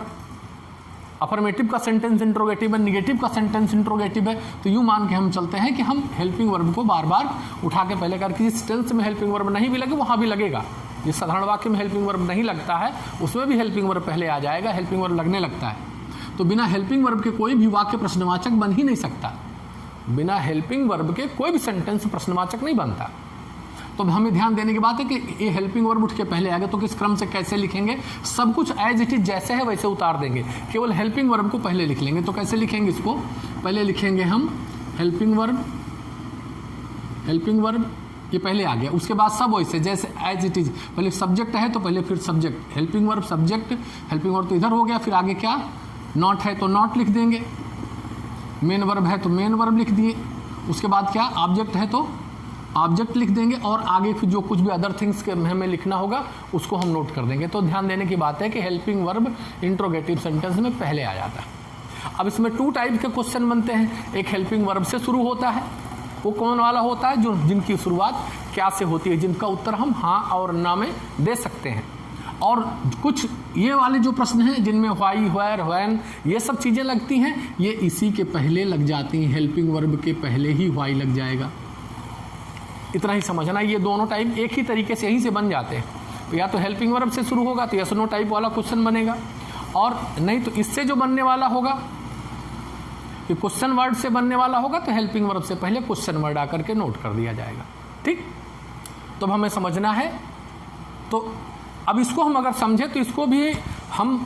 अफर्मेटिव का सेंटेंस इंट्रोगेटिव है, निगेटिव का सेंटेंस इंट्रोगेटिव है, तो यूँ मान के हम चलते हैं कि हम हेल्पिंग वर्ब को बार बार उठा के पहले करके, जिस टेंस में हेल्पिंग वर्ब नहीं भी लगे वहाँ भी लगेगा। जिस साधारण वाक्य में हेल्पिंग वर्ब नहीं लगता है उसमें भी हेल्पिंग वर्ब पहले आ जाएगा, हेल्पिंग वर्ब लगने लगता है। तो बिना हेल्पिंग वर्ब के कोई भी वाक्य प्रश्नवाचक बन ही नहीं सकता। बिना हेल्पिंग वर्ब के कोई भी सेंटेंस प्रश्नवाचक नहीं बनता। तो हमें ध्यान देने की बात है कि ये हेल्पिंग वर्ब उठ के पहले आ गया तो किस क्रम से कैसे लिखेंगे, सब कुछ एज इट इज जैसे है वैसे उतार देंगे, केवल हेल्पिंग वर्ब को पहले लिख लेंगे। तो कैसे लिखेंगे इसको, पहले लिखेंगे हम हेल्पिंग वर्ब, हेल्पिंग वर्ब ये पहले आ गया, उसके बाद सब वैसे जैसे एज इट इज, पहले सब्जेक्ट है तो पहले फिर subject, helping verb subject, helping verb तो इधर हो गया, फिर आगे क्या, नॉट है तो नॉट लिख देंगे, मेन वर्ब है तो मेन वर्ब लिख दिए, उसके बाद क्या, ऑब्जेक्ट है तो ऑब्जेक्ट लिख देंगे, और आगे फिर जो कुछ भी अदर थिंग्स के हमें लिखना होगा उसको हम नोट कर देंगे। तो ध्यान देने की बात है कि हेल्पिंग वर्ब इंट्रोगेटिव सेंटेंस में पहले आ जाता है। अब इसमें टू टाइप के क्वेश्चन बनते हैं। एक हेल्पिंग वर्ब से शुरू होता है, वो कौन वाला होता है, जो जिनकी शुरुआत क्या से होती है, जिनका उत्तर हम हाँ और ना में दे सकते हैं। और कुछ ये वाले जो प्रश्न हैं जिनमें व्हाई, व्हेयर, व्हेन ये सब चीज़ें लगती हैं, ये इसी के पहले लग जाती हैं। हेल्पिंग वर्ब के पहले ही व्हाई लग जाएगा। इतना ही समझना, ये दोनों टाइप एक ही तरीके से यहीं से बन जाते हैं। तो या तो हेल्पिंग वर्ब से शुरू होगा तो यस नो टाइप वाला क्वेश्चन बनेगा, और नहीं तो इससे जो बनने वाला होगा कि क्वेश्चन वर्ड से बनने वाला होगा तो हेल्पिंग वर्ब से पहले क्वेश्चन वर्ड आकर के नोट कर दिया जाएगा। ठीक, तो हमें समझना है। तो अब इसको हम अगर समझे तो इसको भी हम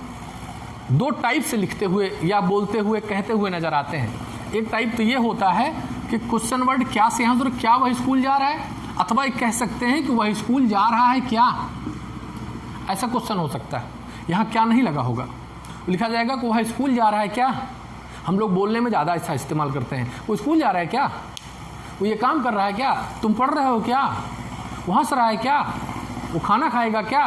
दो टाइप से लिखते हुए या बोलते हुए कहते हुए नजर आते हैं। एक टाइप तो ये होता है कि क्वेश्चन वर्ड क्या से यहाँ तो क्या वह स्कूल जा रहा है, अथवा एक कह सकते हैं कि वह स्कूल जा रहा है क्या, ऐसा क्वेश्चन हो सकता है। यहाँ क्या नहीं लगा होगा, लिखा जाएगा कि वह स्कूल जा रहा है क्या। हम लोग बोलने में ज़्यादा ऐसा इस्तेमाल करते हैं, वो स्कूल जा रहा है क्या, वो ये काम कर रहा है क्या, तुम पढ़ रहे हो क्या, वो हंस रहा है क्या, वो खाना खाएगा क्या,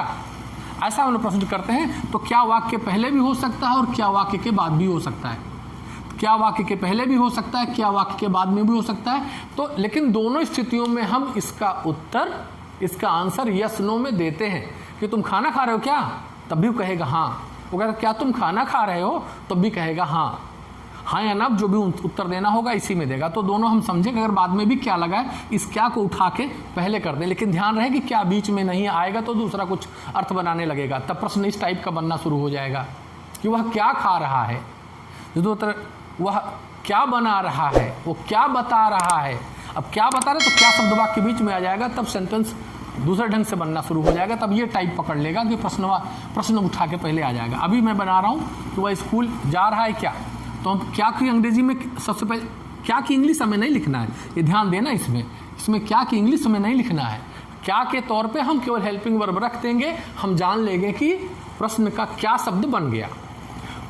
ऐसा हम लोग प्रश्न करते हैं। तो क्या वाक्य पहले भी हो सकता है और क्या वाक्य के बाद भी हो सकता है, क्या वाक्य के पहले भी हो सकता है, क्या वाक्य के बाद में भी हो सकता है। तो लेकिन दोनों स्थितियों में हम इसका उत्तर, इसका आंसर यस नो में देते हैं कि तुम खाना खा रहे हो क्या, तब भी वो कहेगा हाँ। वो कहेगा क्या तुम खाना खा रहे हो, तब भी कहेगा हाँ। हाँ या ना जो भी उत्तर देना होगा इसी में देगा। तो दोनों हम समझेंगे, अगर बाद में भी क्या लगा है इस क्या को उठा के पहले कर दें, लेकिन ध्यान रहे कि क्या बीच में नहीं आएगा तो दूसरा कुछ अर्थ बनाने लगेगा, तब प्रश्न इस टाइप का बनना शुरू हो जाएगा कि वह क्या खा रहा है, वह क्या बना रहा है, वो क्या बता रहा है। अब क्या बता रहे तो क्या शब्द वाक्य के बीच में आ जाएगा, तब सेंटेंस दूसरे ढंग से बनना शुरू हो जाएगा, तब ये टाइप पकड़ लेगा कि प्रश्न उठा के पहले आ जाएगा। अभी मैं बना रहा हूँ कि वह स्कूल जा रहा है क्या, तो हम क्या की अंग्रेजी में सबसे पहले क्या की इंग्लिश हमें नहीं लिखना है, ये ध्यान देना इसमें क्या की इंग्लिश हमें नहीं लिखना है। क्या के तौर पे हम केवल हेल्पिंग वर्ब रख देंगे, हम जान लेंगे कि प्रश्न का क्या शब्द बन गया।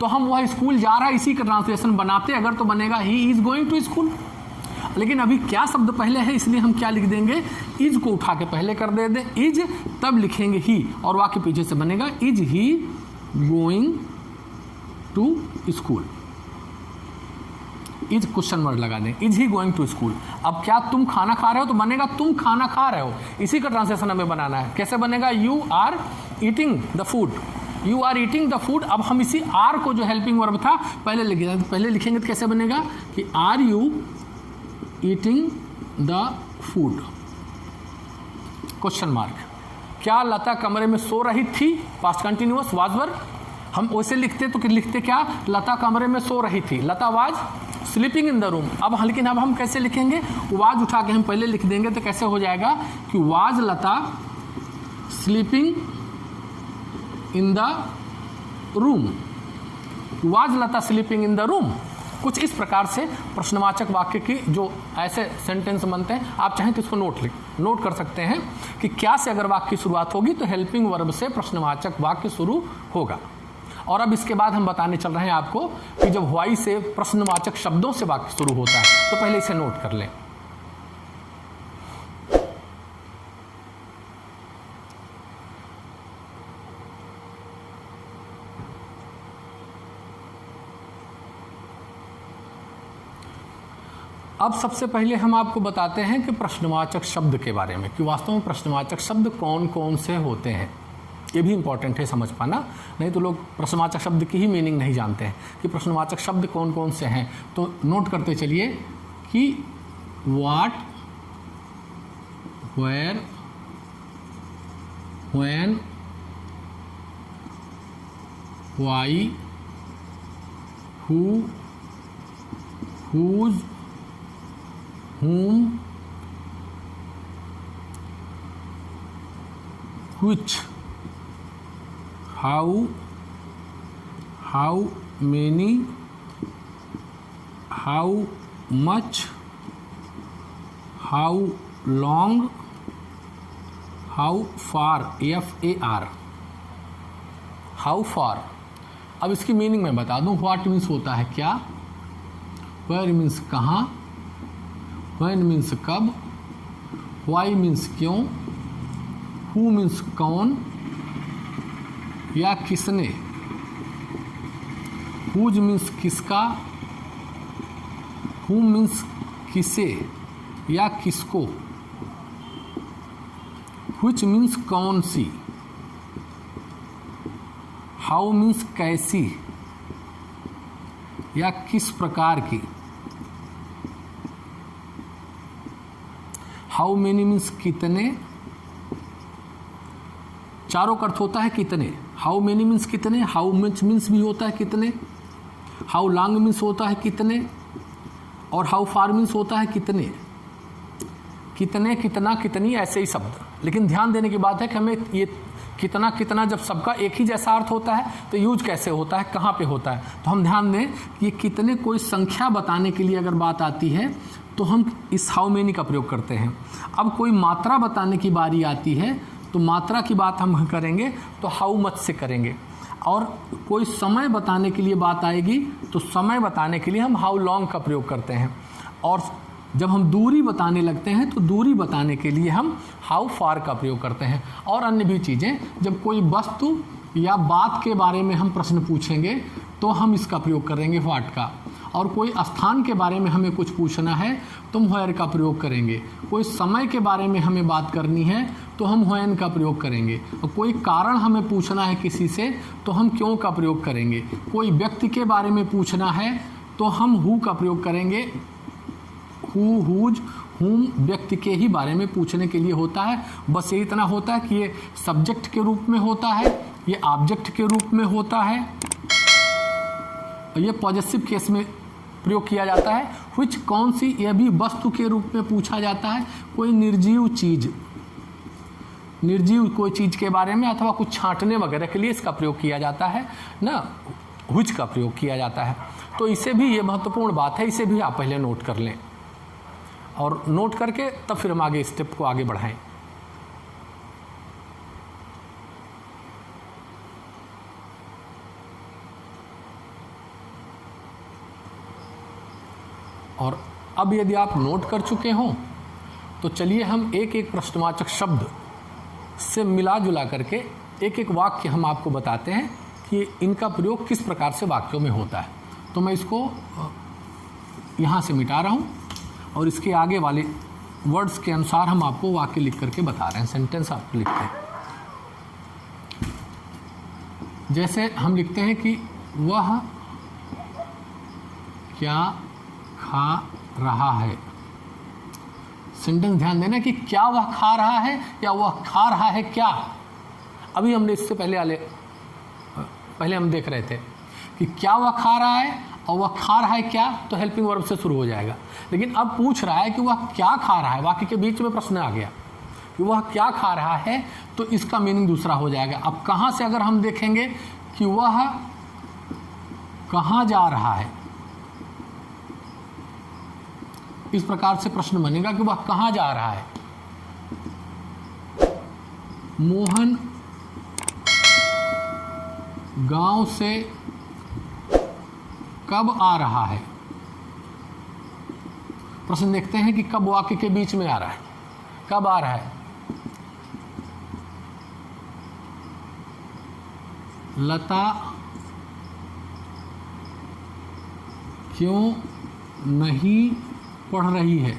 तो हम वह स्कूल जा रहा है इसी का ट्रांसलेशन बनाते अगर तो बनेगा he is going to school, लेकिन अभी क्या शब्द पहले है इसलिए हम क्या लिख देंगे, इज को उठा के पहले कर दे दें इज, तब लिखेंगे ही और वाक्य पीछे से बनेगा is he going to school. Is question word लगा दें, is he going to school. अब क्या तुम खाना खा रहे हो, तो बनेगा तुम खाना खा रहे हो, इसी का ट्रांसलेशन हमें बनाना है। कैसे बनेगा, you are eating the food, you are eating the food. अब हम इसी आर को जो हेल्पिंग वर्ब था पहले लिखेंगे तो कैसे बनेगा कि are you eating the food, question mark. क्या लता कमरे में सो रही थी, पास्ट कंटिन्यूअस वाज वर, हम वैसे लिखते तो लिखते क्या, लता कमरे में सो रही थी, Lata was sleeping in the room. अब लेकिन अब हम कैसे लिखेंगे, वाज उठा के हम पहले लिख देंगे तो कैसे हो जाएगा कि was Lata sleeping in the room, was Lata sleeping in the room. कुछ इस प्रकार से प्रश्नवाचक वाक्य की जो ऐसे सेंटेंस बनते हैं, आप चाहें तो इसको नोट कर सकते हैं कि क्या से अगर वाक्य की शुरुआत होगी तो हेल्पिंग वर्ब से प्रश्नवाचक वाक्य शुरू होगा। और अब इसके बाद हम बताने चल रहे हैं आपको कि जब व्हाई से प्रश्नवाचक शब्दों से वाक्य शुरू होता है तो पहले इसे नोट कर लें। अब सबसे पहले हम आपको बताते हैं कि प्रश्नवाचक शब्द के बारे में, कि वास्तव में प्रश्नवाचक शब्द कौन कौन से होते हैं। ये भी इंपॉर्टेंट है समझ पाना, नहीं तो लोग प्रश्नवाचक शब्द की ही मीनिंग नहीं जानते हैं कि प्रश्नवाचक शब्द कौन कौन से हैं। तो नोट करते चलिए कि what, where, when, why, who, whose, whom, which, how many, how much, how long, how far, FAR, how far। अब इसकी मीनिंग मैं बता दूं। व्हाट मीन्स होता है क्या, वेयर मीन्स कहाँ, व्हेन मीन्स कब, वाई मीन्स क्यों, हु मीन्स कौन या किसने, हुज मीन्स किसका, हु मीन्स किसे या किसको, व्हिच मीन्स कौन सी, हाउ मीन्स कैसी या किस प्रकार की, हाउ मेनी मीन्स कितने, चारों का अर्थ होता है कितने। हाउ मेनी मीन्स कितने, हाउ मच मीन्स भी होता है कितने, हाउ लॉन्ग मीन्स होता है कितने, और हाउ फार मीन्स होता है कितने, कितने, कितना, कितनी, ऐसे ही शब्द। लेकिन ध्यान देने की बात है कि हमें ये कितना कितना जब सबका एक ही जैसा अर्थ होता है तो यूज कैसे होता है, कहाँ पे होता है। तो हम ध्यान दें कि कितने कोई संख्या बताने के लिए अगर बात आती है तो हम इस हाउ मेनी का प्रयोग करते हैं। अब कोई मात्रा बताने की बारी आती है तो मात्रा की बात हम करेंगे तो हाउ मच से करेंगे, और कोई समय बताने के लिए बात आएगी तो समय बताने के लिए हम हाउ लॉन्ग का प्रयोग करते हैं। और जब हम दूरी बताने लगते हैं तो दूरी बताने के लिए हम हाउ फार का प्रयोग करते हैं। और अन्य भी चीज़ें, जब कोई वस्तु या बात के बारे में हम प्रश्न पूछेंगे तो हम इसका प्रयोग करेंगे व्हाट का। और कोई स्थान के बारे में हमें कुछ पूछना है तो हम व्हेयर का प्रयोग करेंगे। कोई समय के बारे में हमें बात करनी है तो हम व्हेन का प्रयोग करेंगे। और कोई कारण हमें पूछना है किसी से तो हम क्यों का प्रयोग करेंगे। कोई व्यक्ति के बारे में पूछना है तो हम हु का प्रयोग करेंगे। हु, हुज, हुम व्यक्ति के ही बारे में पूछने के लिए होता है। बस ये इतना होता है कि ये सब्जेक्ट के रूप में होता है, ये ऑब्जेक्ट के रूप में होता है, और ये पॉजेसिव केस में प्रयोग किया जाता है। व्हिच कौन सी, यह भी वस्तु के रूप में पूछा जाता है। कोई निर्जीव चीज, निर्जीव कोई चीज के बारे में अथवा कुछ छांटने वगैरह के लिए इसका प्रयोग किया जाता है ना, व्हिच का प्रयोग किया जाता है। तो इसे भी, ये महत्वपूर्ण बात है, इसे भी आप पहले नोट कर लें और नोट करके तब फिर हम आगे स्टेप को आगे बढ़ाएं। और अब यदि आप नोट कर चुके हों तो चलिए हम एक एक प्रश्नवाचक शब्द से मिला जुला करके एक एक वाक्य हम आपको बताते हैं कि इनका प्रयोग किस प्रकार से वाक्यों में होता है। तो मैं इसको यहाँ से मिटा रहा हूँ और इसके आगे वाले वर्ड्स के अनुसार हम आपको वाक्य लिख करके बता रहे हैं, सेंटेंस आपको लिखते हैं। जैसे हम लिखते हैं कि वह क्या खा रहा है। सेंटेंस ध्यान देना कि क्या वह खा रहा है या वह खा रहा है क्या। अभी हमने इससे पहले हम देख रहे थे कि क्या वह खा रहा है और वह खा रहा है क्या, तो हेल्पिंग वर्ब से शुरू हो जाएगा। लेकिन अब पूछ रहा है कि वह क्या खा रहा है, वाक्य के बीच में प्रश्न आ गया कि वह क्या खा रहा है, तो इसका मीनिंग दूसरा हो जाएगा। अब कहाँ से अगर हम देखेंगे कि वह कहाँ जा रहा है, इस प्रकार से प्रश्न बनेगा कि वह कहाँ जा रहा है। मोहन गांव से कब आ रहा है। प्रश्न देखते हैं कि कब वाक्य के बीच में आ रहा है, कब आ रहा है। लता क्यों नहीं पढ़ रही है,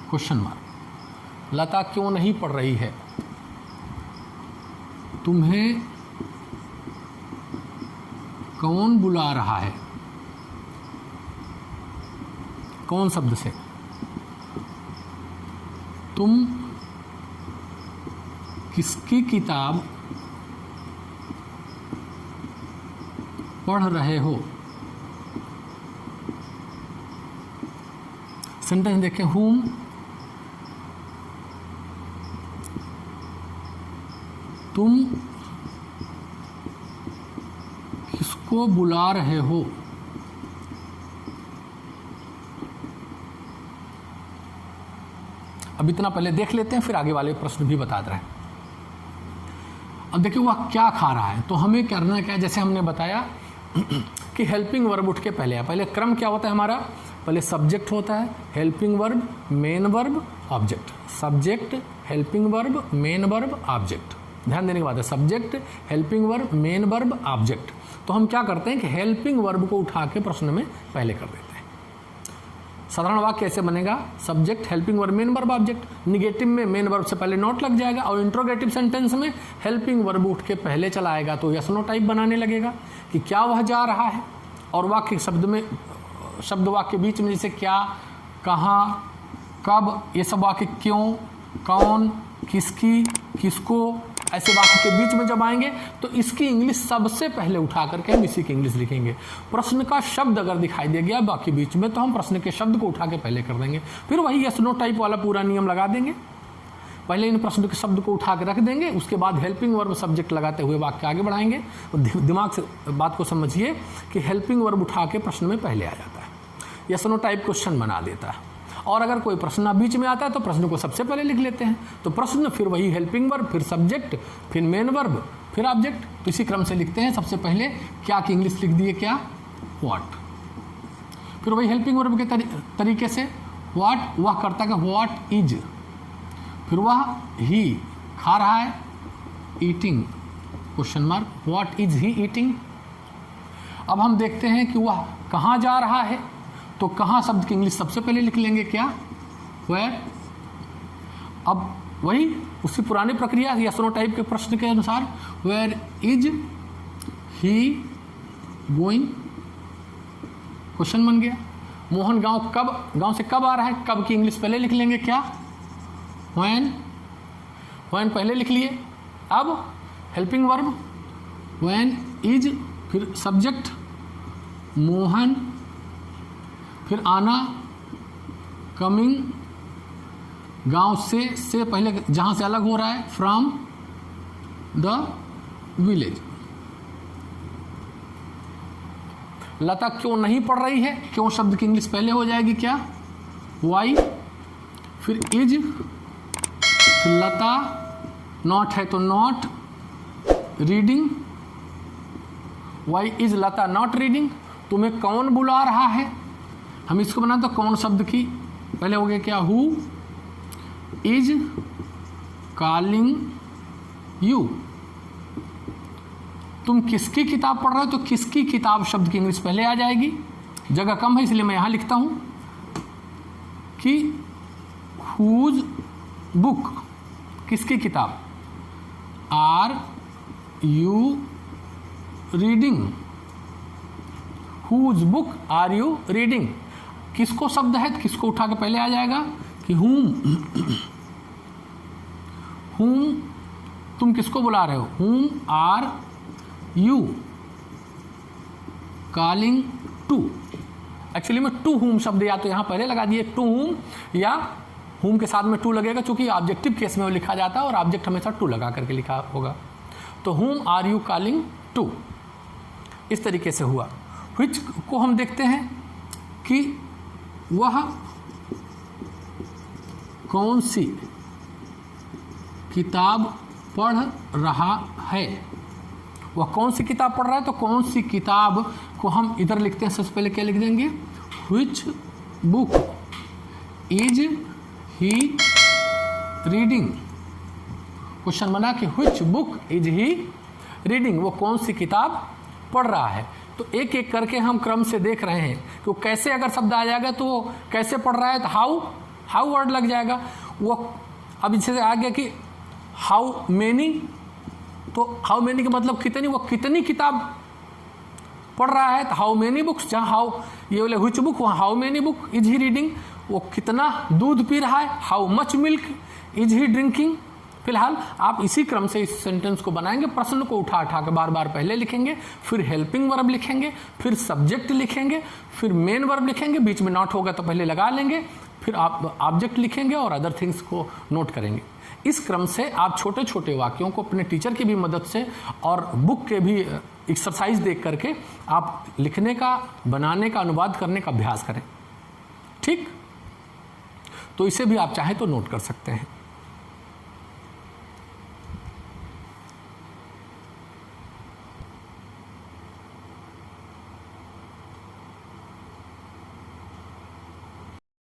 क्वेश्चन मार्क। लता क्यों नहीं पढ़ रही है। तुम्हें कौन बुला रहा है, कौन शब्द से। तुम किसकी किताब पढ़ रहे हो। सेंटेंस देखें, whom तुम किसको बुला रहे हो। अब इतना पहले देख लेते हैं, फिर आगे वाले प्रश्न भी बता रहे हैं। अब देखिए वह क्या खा रहा है, तो हमें करना क्या है, जैसे हमने बताया कि हेल्पिंग वर्ब उठ के पहले है। पहले क्रम क्या होता है हमारा, पहले सब्जेक्ट होता है, helping verb, main verb, object. Subject, helping verb, main verb, object. ध्यान देने की बात है, subject, helping verb, main verb, object. तो हम क्या करते हैं कि हेल्पिंग वर्ब को उठा के प्रश्न में पहले कर देते हैं। साधारण वाक्य कैसे बनेगा, subject, helping verb, main verb, object. Negative में मेन वर्ब से पहले नॉट लग जाएगा और इंट्रोगेटिव सेंटेंस में हेल्पिंग वर्ब उठ के पहले चला आएगा, तो यस नो टाइप बनाने लगेगा कि क्या वह जा रहा है। और वाक्य शब्द में, शब्द वाक्य बीच में जैसे क्या, कहाँ, कब, ये सब वाक्य क्यों, कौन, किसकी, किसको, ऐसे वाक्य के बीच में जब आएंगे तो इसकी इंग्लिश सबसे पहले उठा करके हम इसी की इंग्लिश लिखेंगे। प्रश्न का शब्द अगर दिखाई दे गया बाकी बीच में तो हम प्रश्न के शब्द को उठा के पहले कर देंगे। फिर वही यस नो टाइप वाला पूरा नियम लगा देंगे। पहले इन प्रश्न के शब्द को उठा के रख देंगे, उसके बाद हेल्पिंग वर्ब सब्जेक्ट लगाते हुए वाक्य आगे बढ़ाएंगे। और दिमाग से बात को समझिए कि हेल्पिंग वर्ब उठा के प्रश्न में पहले आ जाता है, यस नो टाइप क्वेश्चन बना देता है। और अगर कोई प्रश्न बीच में आता है तो प्रश्न को सबसे पहले लिख लेते हैं। तो प्रश्न, फिर वही हेल्पिंग वर्ब, फिर सब्जेक्ट, फिर मेन वर्ब, फिर ऑब्जेक्ट। तो इसी क्रम से लिखते हैं। सबसे पहले क्या की इंग्लिश लिख दिए, क्या, व्हाट। फिर वही हेल्पिंग वर्ब के तरीके से व्हाट, वह करता है व्हाट इज, फिर वह ही खा रहा है, eating question mark, what is he eating. अब हम देखते हैं कि वह कहाँ जा रहा है, तो कहाँ शब्द की इंग्लिश सबसे पहले लिख लेंगे क्या, वेयर। अब वही उसी पुरानी प्रक्रिया या स्नो टाइप के प्रश्न के अनुसार, where is he going, question बन गया। मोहन गांव से कब आ रहा है, कब की इंग्लिश पहले लिख लेंगे क्या, व्हेन पहले लिख लिए। अब हेल्पिंग वर्ब व्हेन इज, फिर सब्जेक्ट मोहन, फिर आना कमिंग, गांव से पहले जहां से अलग हो रहा है, फ्रॉम द विलेज। लता क्यों नहीं पढ़ रही है, क्यों शब्द की इंग्लिश पहले हो जाएगी क्या, वाई, फिर इज, फिर लता, नॉट है तो not reading, why is Lata not reading. तुम्हें कौन बुला रहा है, हम इसको बना तो कौन शब्द की पहले हो गया क्या, हु इज कॉलिंग यू। तुम किसकी किताब पढ़ रहे हो, तो किसकी किताब शब्द की इंग्लिश पहले आ जाएगी। जगह कम है इसलिए मैं यहां लिखता हूं कि हुज बुक, किसकी किताब, are you reading, whose book are you reading. किसको शब्द है, किसको उठा के पहले आ जाएगा कि whom, तुम किसको बुला रहे हो, whom are you calling to. Actually में टू whom शब्द या तो यहां पहले लगा दिए टू whom, या whom के साथ में टू लगेगा, क्योंकि ऑब्जेक्टिव केस में वो लिखा जाता है और ऑब्जेक्ट हमेशा टू लगा करके लिखा होगा। तो whom are you calling to, इस तरीके से हुआ। which को हम देखते हैं कि वह कौन सी किताब पढ़ रहा है, वह कौन सी किताब पढ़ रहा है, तो कौन सी किताब को हम इधर लिखते हैं, सबसे पहले क्या लिख देंगे, which book is he reading। Question बना कि which book is he reading, वो कौन सी किताब पढ़ रहा है। तो एक एक करके हम क्रम से देख रहे हैं कि वो कैसे, अगर शब्द आ जाएगा तो वो कैसे पढ़ रहा है, तो हाउ वर्ड लग जाएगा। वो अब इससे आ गया कि हाउ मेनी, तो हाउ मेनी का मतलब कितनी, वो कितनी किताब पढ़ रहा है, तो हाउ मेनी बुक्स, जहाँ हाउ ये बोले व्हिच बुक, वहाँ how many book is he reading. वो कितना दूध पी रहा है, how much milk is he drinking. फिलहाल आप इसी क्रम से इस सेंटेंस को बनाएंगे, प्रश्न को उठा के बार बार पहले लिखेंगे, फिर हेल्पिंग वर्ब लिखेंगे, फिर सब्जेक्ट लिखेंगे, फिर मेन वर्ब लिखेंगे, बीच में नॉट होगा तो पहले लगा लेंगे, फिर आप ऑब्जेक्ट लिखेंगे और अदर थिंग्स को नोट करेंगे। इस क्रम से आप छोटे छोटे वाक्यों को अपने टीचर की भी मदद से और बुक के भी एक्सरसाइज देख करके आप लिखने का, बनाने का, अनुवाद करने का अभ्यास करें। ठीक, तो इसे भी आप चाहें तो नोट कर सकते हैं।